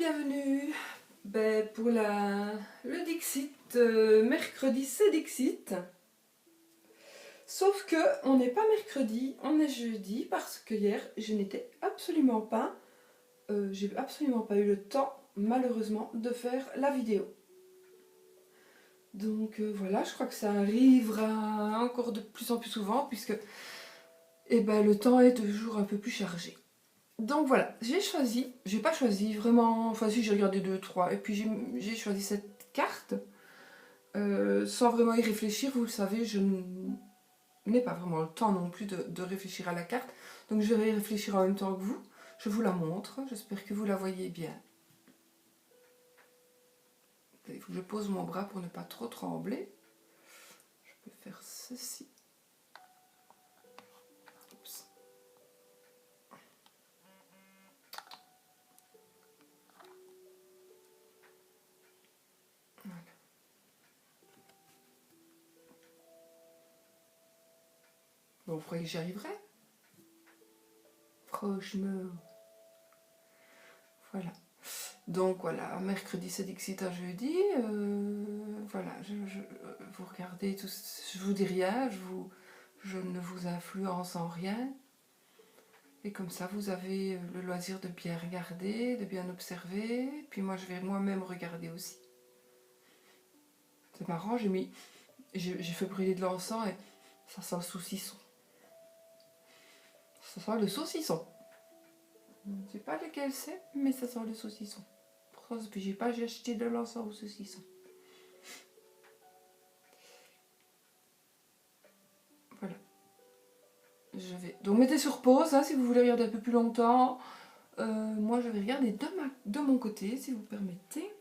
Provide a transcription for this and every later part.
bienvenue pour le Dixit, mercredi c'est Dixit. Sauf que on n'est pas mercredi, on est jeudi parce que hier je n'étais absolument pas, j'ai absolument pas eu le temps malheureusement de faire la vidéo. Donc voilà, je crois que ça arrivera encore de plus en plus souvent puisque le temps est toujours un peu plus chargé. Donc voilà, j'ai pas choisi vraiment, enfin si j'ai regardé 2, 3, et puis j'ai choisi cette carte, sans vraiment y réfléchir, vous le savez, je n'ai pas vraiment le temps non plus de réfléchir à la carte, donc je vais y réfléchir en même temps que vous, je vous la montre, j'espère que vous la voyez bien. Il faut que je pose mon bras pour ne pas trop trembler, je peux faire ceci. Bon, vous croyez que j'y arriverai? Franchement. Voilà. Donc voilà, mercredi c'est Dixit à jeudi. Voilà, vous regardez tout, je vous dis rien, je ne vous influence en rien. Et comme ça, vous avez le loisir de bien regarder, de bien observer. Puis moi, je vais moi-même regarder aussi. C'est marrant, j'ai fait brûler de l'encens et ça sent le saucisson. Ça sent le saucisson. Je ne sais pas lequel c'est, mais ça sent le saucisson. Parce que j'ai acheté de l'encens au saucisson. Voilà. Je vais... Donc mettez sur pause hein, si vous voulez regarder un peu plus longtemps. Moi je vais regarder de mon côté si vous permettez.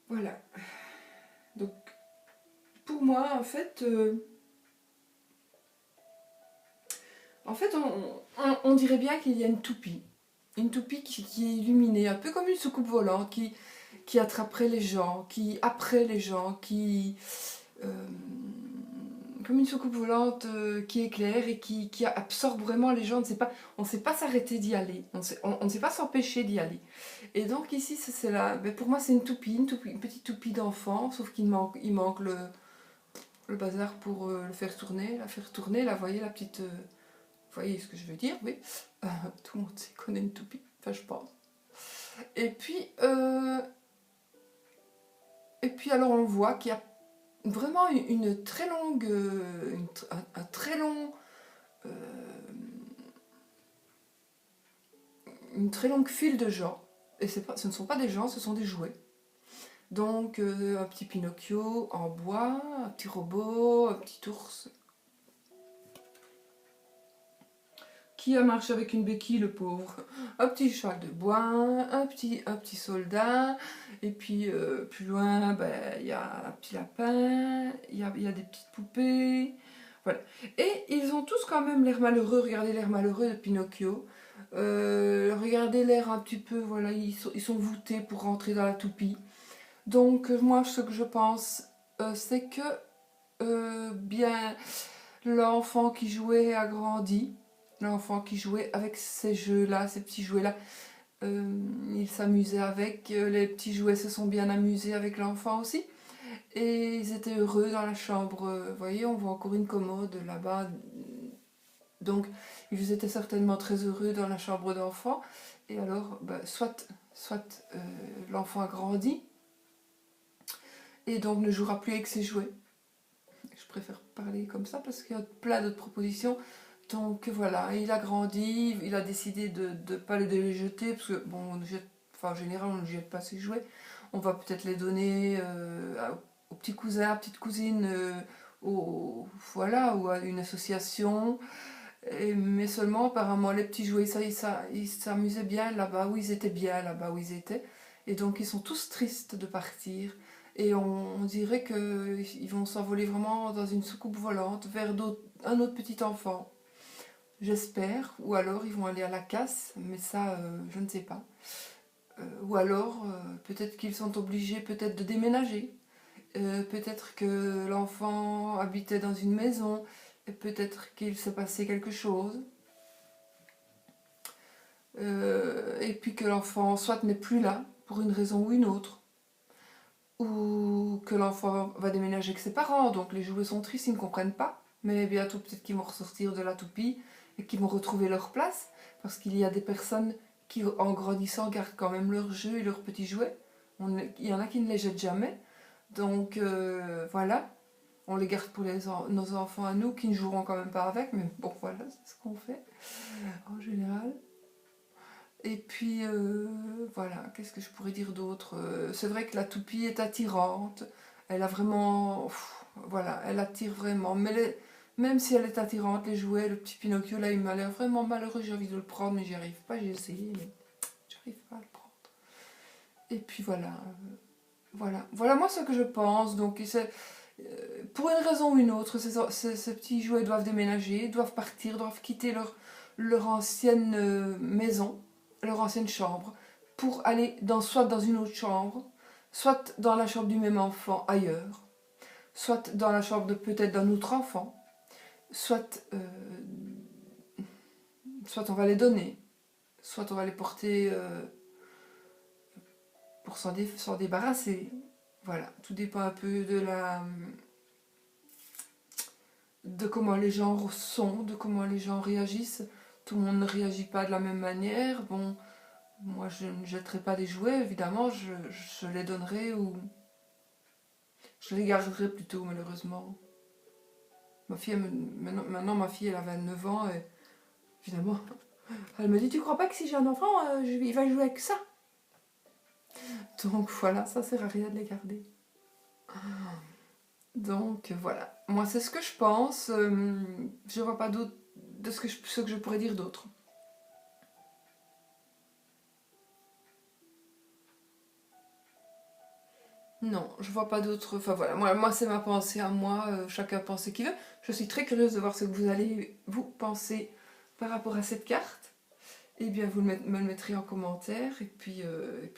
Voilà. Donc pour moi en fait on dirait bien qu'il y a une toupie. Une toupie qui est illuminée, un peu comme une soucoupe volante qui attraperait les gens, comme une soucoupe volante qui éclaire et qui absorbe vraiment les gens. On ne sait pas s'arrêter d'y aller, on ne sait pas s'empêcher d'y aller. Et donc ici, c'est là, pour moi c'est une petite toupie d'enfant, sauf qu'il manque le bazar pour la faire tourner, là, vous voyez la petite... vous voyez ce que je veux dire, oui. Tout le monde sait qu'on a une toupie, enfin je pense. Et puis alors on voit qu'il y a vraiment une très longue, un très long, une très longue file de gens. Et ce ne sont pas des gens, ce sont des jouets. Donc un petit Pinocchio en bois, un petit robot, un petit ours. Qui a marché avec une béquille, le pauvre. Un petit cheval de bois, un petit soldat, et puis plus loin, il y a un petit lapin, il y a des petites poupées, voilà. Et ils ont tous quand même l'air malheureux, regardez l'air malheureux de Pinocchio, regardez l'air un petit peu, voilà, ils sont voûtés pour rentrer dans la toupie. Donc moi, ce que je pense, c'est que bien l'enfant qui jouait a grandi. L'enfant qui jouait avec ces jeux-là, ces petits jouets-là, il s'amusait avec, les petits jouets se sont bien amusés avec l'enfant aussi, et ils étaient heureux dans la chambre, vous voyez, on voit encore une commode là-bas, donc ils étaient certainement très heureux dans la chambre d'enfant, et alors, soit l'enfant a grandi, et donc ne jouera plus avec ses jouets. Je préfère parler comme ça parce qu'il y a plein d'autres propositions. Donc voilà, il a grandi, il a décidé de ne pas les jeter, parce que bon, en général on ne jette pas ses jouets, on va peut-être les donner aux petits cousins, petites cousines, voilà, ou à une association, mais seulement apparemment les petits jouets, ils s'amusaient bien là-bas où ils étaient bien, là-bas où ils étaient, et donc ils sont tous tristes de partir, et on dirait qu'ils vont s'envoler vraiment dans une soucoupe volante vers un autre petit enfant. J'espère, ou alors ils vont aller à la casse, mais ça, je ne sais pas. Ou alors, peut-être qu'ils sont obligés de déménager. peut-être que l'enfant habitait dans une maison, et peut-être qu'il se passait quelque chose. Et puis que l'enfant soit n'est plus là, pour une raison ou une autre. Ou que l'enfant va déménager avec ses parents, donc les jouets sont tristes, ils ne comprennent pas. Mais bientôt peut-être qu'ils vont ressortir de la toupie et qu'ils vont retrouver leur place. Parce qu'il y a des personnes qui, en grandissant, gardent quand même leurs jeux et leurs petits jouets. Il y en a qui ne les jettent jamais. Donc voilà, on les garde pour nos enfants à nous qui ne joueront quand même pas avec. Mais bon, voilà, c'est ce qu'on fait en général. Et puis voilà, qu'est-ce que je pourrais dire d'autre? C'est vrai que la toupie est attirante. Elle a vraiment... voilà, elle attire vraiment. Mais même si elle est attirante, les jouets, le petit Pinocchio, là, il m'a l'air vraiment malheureux. J'ai envie de le prendre, mais j'y arrive pas. J'ai essayé, mais j'arrive pas à le prendre. Et puis voilà. Voilà moi ce que je pense. Donc, pour une raison ou une autre, ces petits jouets doivent déménager, doivent partir, doivent quitter leur ancienne maison, leur ancienne chambre, pour aller soit dans une autre chambre, soit dans la chambre du même enfant ailleurs, soit dans la chambre peut-être d'un autre enfant, soit on va les donner, soit on va les porter pour s'en débarrasser. Voilà, tout dépend un peu de comment les gens sont, de comment les gens réagissent. Tout le monde ne réagit pas de la même manière. Bon, moi je ne jetterai pas des jouets, évidemment, je les donnerai ou je les garderai plutôt, malheureusement. Ma fille, maintenant ma fille, elle a 29 ans et évidemment, elle me dit, tu crois pas que si j'ai un enfant, il va jouer avec ça? Donc voilà, ça sert à rien de les garder. Donc voilà, moi c'est ce que je pense, je vois pas d'autre de ce que je pourrais dire d'autre. Non, je vois pas d'autre, enfin voilà, moi c'est ma pensée à moi, chacun pense ce qu'il veut. Je suis très curieuse de voir ce que vous allez vous penser par rapport à cette carte. Et bien vous me le mettrez en commentaire et puis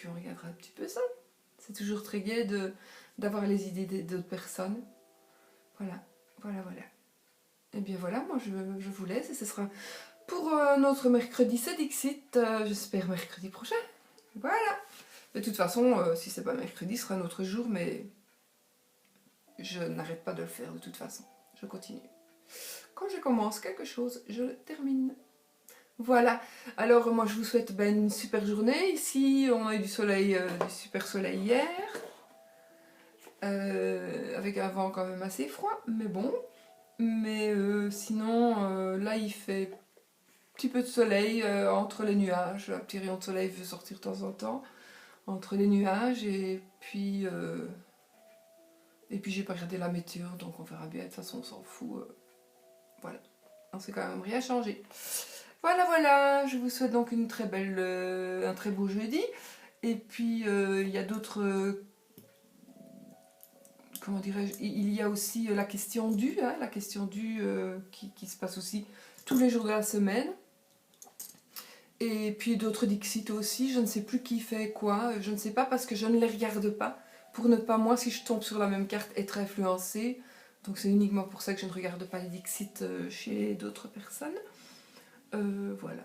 on regardera un petit peu ça. C'est toujours très gai d'avoir les idées d'autres personnes. Voilà. Et bien voilà, moi je vous laisse et ce sera pour notre mercredi, c'est Dixit, j'espère mercredi prochain. Voilà. De toute façon, si c'est pas mercredi, ce sera un autre jour, mais je n'arrête pas de le faire de toute façon. Je continue. Quand je commence quelque chose, je le termine. Voilà. Alors moi je vous souhaite une super journée. Ici, on a eu du soleil, du super soleil hier. Avec un vent quand même assez froid, mais bon. Mais sinon, là il fait un petit peu de soleil entre les nuages. Un petit rayon de soleil veut sortir de temps en temps. Entre les nuages et puis j'ai pas regardé la météo, donc on verra bien. De toute façon, on s'en fout. Voilà. On s'est quand même rien changé. Voilà. Je vous souhaite donc un très beau jeudi. Et puis il y a d'autres... comment dirais-je, il y a aussi la question du, qui se passe aussi tous les jours de la semaine. Et puis d'autres Dixit aussi, je ne sais plus qui fait quoi, je ne sais pas parce que je ne les regarde pas, pour ne pas, moi, si je tombe sur la même carte, être influencée. Donc c'est uniquement pour ça que je ne regarde pas les Dixit chez d'autres personnes. Voilà.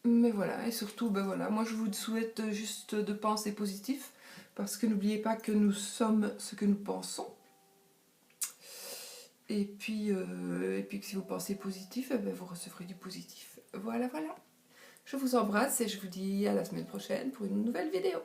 Mais voilà, et surtout, voilà, moi je vous souhaite juste de penser positif, parce que n'oubliez pas que nous sommes ce que nous pensons. Et puis que si vous pensez positif, vous recevrez du positif. Voilà. Je vous embrasse et je vous dis à la semaine prochaine pour une nouvelle vidéo.